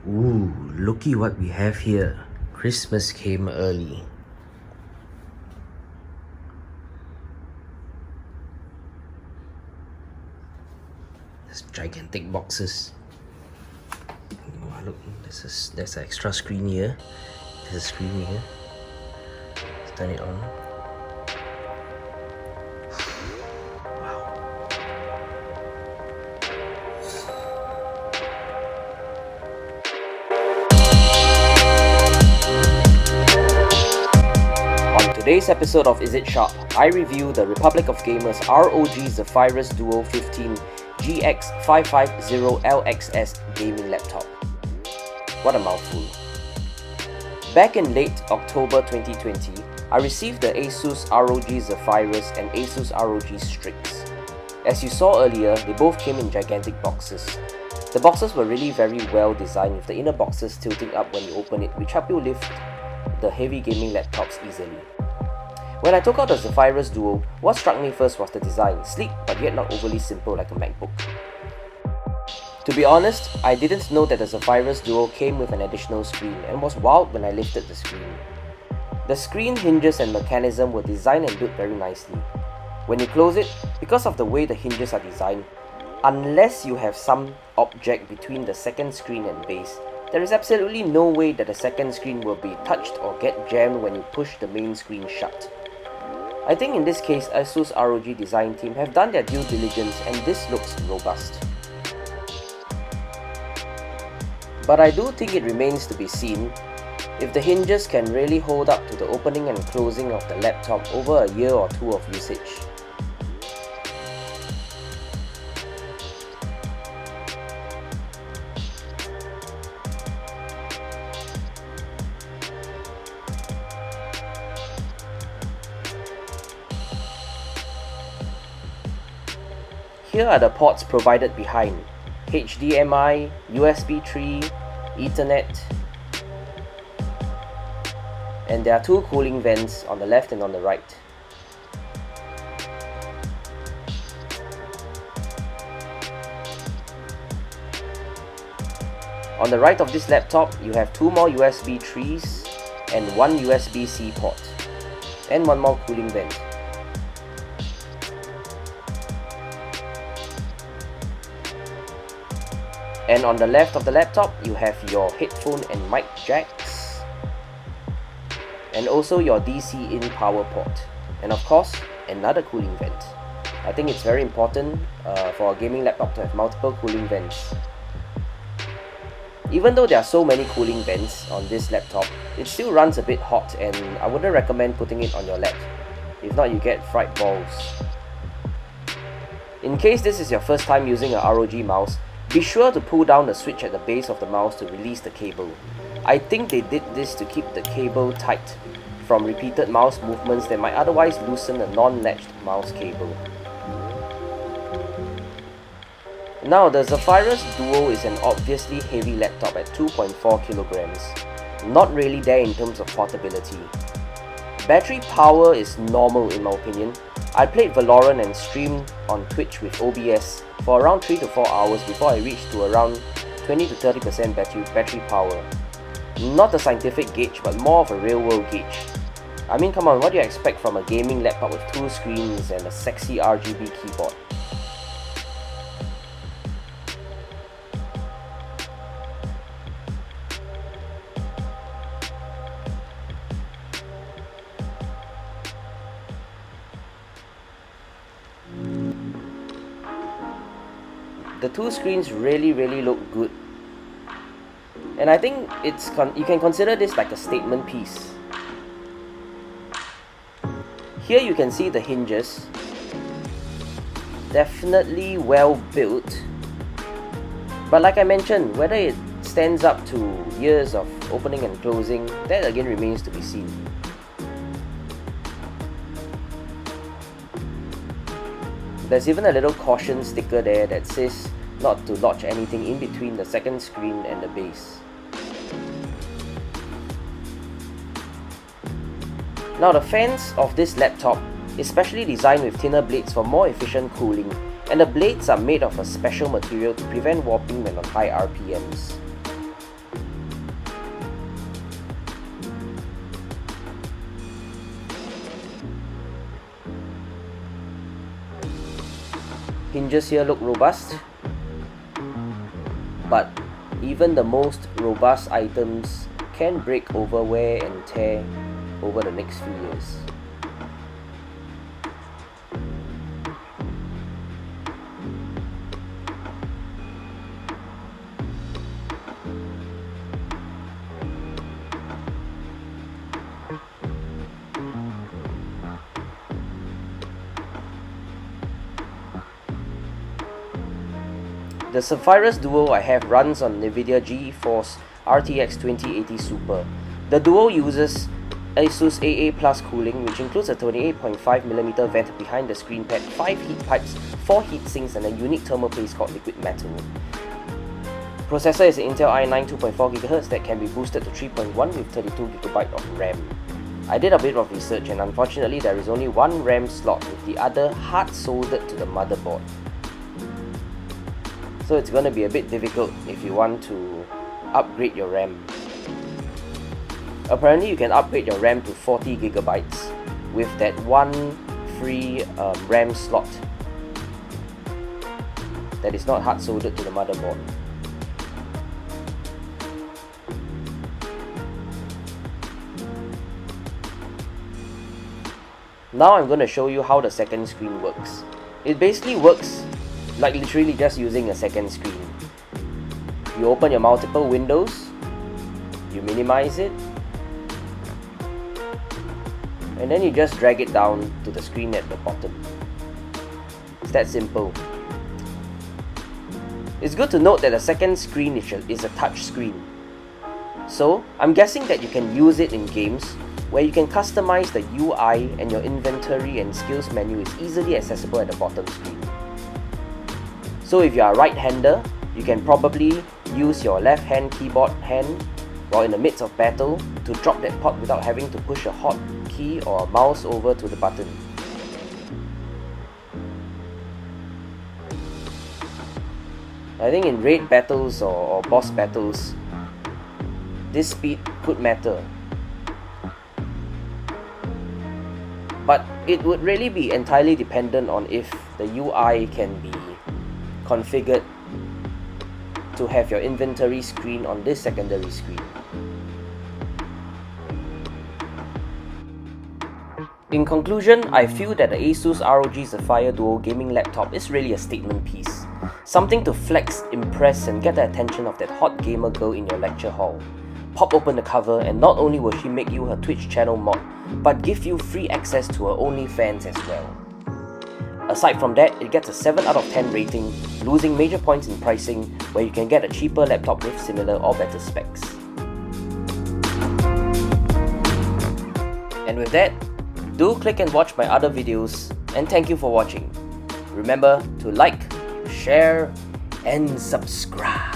Ooh, looky what we have here. Christmas came early. There's gigantic boxes. Oh, look, there's an extra screen here. There's a screen here. Let's turn it on. Today's episode of Is It Sharp, I review the Republic of Gamers ROG Zephyrus Duo 15 GX550LXS gaming laptop. What a mouthful. Back in late October 2020, I received the ASUS ROG Zephyrus and ASUS ROG Strix. As you saw earlier, they both came in gigantic boxes. The boxes were really very well designed, with the inner boxes tilting up when you open it, which help you lift the heavy gaming laptops easily. When I took out the Zephyrus Duo, what struck me first was the design, sleek but yet not overly simple like a MacBook. To be honest, I didn't know that the Zephyrus Duo came with an additional screen and was wowed when I lifted the screen. The screen hinges and mechanism were designed and built very nicely. When you close it, because of the way the hinges are designed, unless you have some object between the second screen and base, there is absolutely no way that the second screen will be touched or get jammed when you push the main screen shut. I think in this case, ASUS ROG design team have done their due diligence and this looks robust. But I do think it remains to be seen if the hinges can really hold up to the opening and closing of the laptop over a year or two of usage. Here are the ports provided behind: HDMI, USB 3, Ethernet, and there are two cooling vents on the left and on the right. On the right of this laptop, you have two more USB 3s and one USB-C port, and one more cooling vent. And on the left of the laptop, you have your headphone and mic jacks, and also your DC in power port, and of course, another cooling vent. I think it's very important for a gaming laptop to have multiple cooling vents. Even though there are so many cooling vents on this laptop, it still runs a bit hot, and I wouldn't recommend putting it on your lap. If not, you get fried balls. In case this is your first time using a ROG mouse, be sure to pull down the switch at the base of the mouse to release the cable. I think they did this to keep the cable tight from repeated mouse movements that might otherwise loosen a non-latched mouse cable. Now, the Zephyrus Duo is an obviously heavy laptop at 2.4 kilograms. Not really there in terms of portability. Battery power is normal in my opinion. I played Valorant and streamed on Twitch with OBS for around 3 to 4 hours before I reached to around 20 to 30% battery power. Not a scientific gauge, but more of a real world gauge. I mean, come on, what do you expect from a gaming laptop with two screens and a sexy RGB keyboard? The two screens really look good, and I think you can consider this like a statement piece. Here you can see the hinges, definitely well built, but like I mentioned, whether it stands up to years of opening and closing, that again remains to be seen. There's even a little caution sticker there that says not to lodge anything in between the second screen and the base. Now, the fans of this laptop is specially designed with thinner blades for more efficient cooling, and the blades are made of a special material to prevent warping when on high RPMs. hinges here look robust, but even the most robust items can break over wear and tear over the next few years. The Zephyrus Duo I have runs on NVIDIA GeForce RTX 2080 Super. The Duo uses ASUS AA Plus cooling, which includes a 28.5mm vent behind the screen pad, 5 heat pipes, 4 heat sinks, and a unique thermal paste called liquid metal. Processor is an Intel i9 2.4 GHz that can be boosted to 3.1 with 32GB of RAM. I did a bit of research, and unfortunately there is only one RAM slot, with the other hard soldered to the motherboard. So it's going to be a bit difficult if you want to upgrade your RAM. Apparently you can upgrade your RAM to 40GB with that one free RAM slot that is not hard soldered to the motherboard. Now I'm going to show you how the second screen works. It basically works like literally just using a second screen. You open your multiple windows, you minimize it, and then you just drag it down to the screen at the bottom. It's that simple. It's good to note that the second screen is a touch screen. So I'm guessing that you can use it in games where you can customize the UI and your inventory and skills menu is easily accessible at the bottom screen. So if you are a right-hander, you can probably use your left-hand keyboard hand while in the midst of battle to drop that pot without having to push a hotkey or a mouse over to the button. I think in raid battles or boss battles, this speed could matter. But it would really be entirely dependent on if the UI can be configured to have your inventory screen on this secondary screen. In conclusion, I feel that the ASUS ROG Zephyrus Duo gaming laptop is really a statement piece. Something to flex, impress, and get the attention of that hot gamer girl in your lecture hall. Pop open the cover and not only will she make you her Twitch channel mod, but give you free access to her OnlyFans as well. Aside from that, it gets a 7 out of 10 rating, losing major points in pricing where you can get a cheaper laptop with similar or better specs. And with that, do click and watch my other videos, and thank you for watching. Remember to like, share, and subscribe.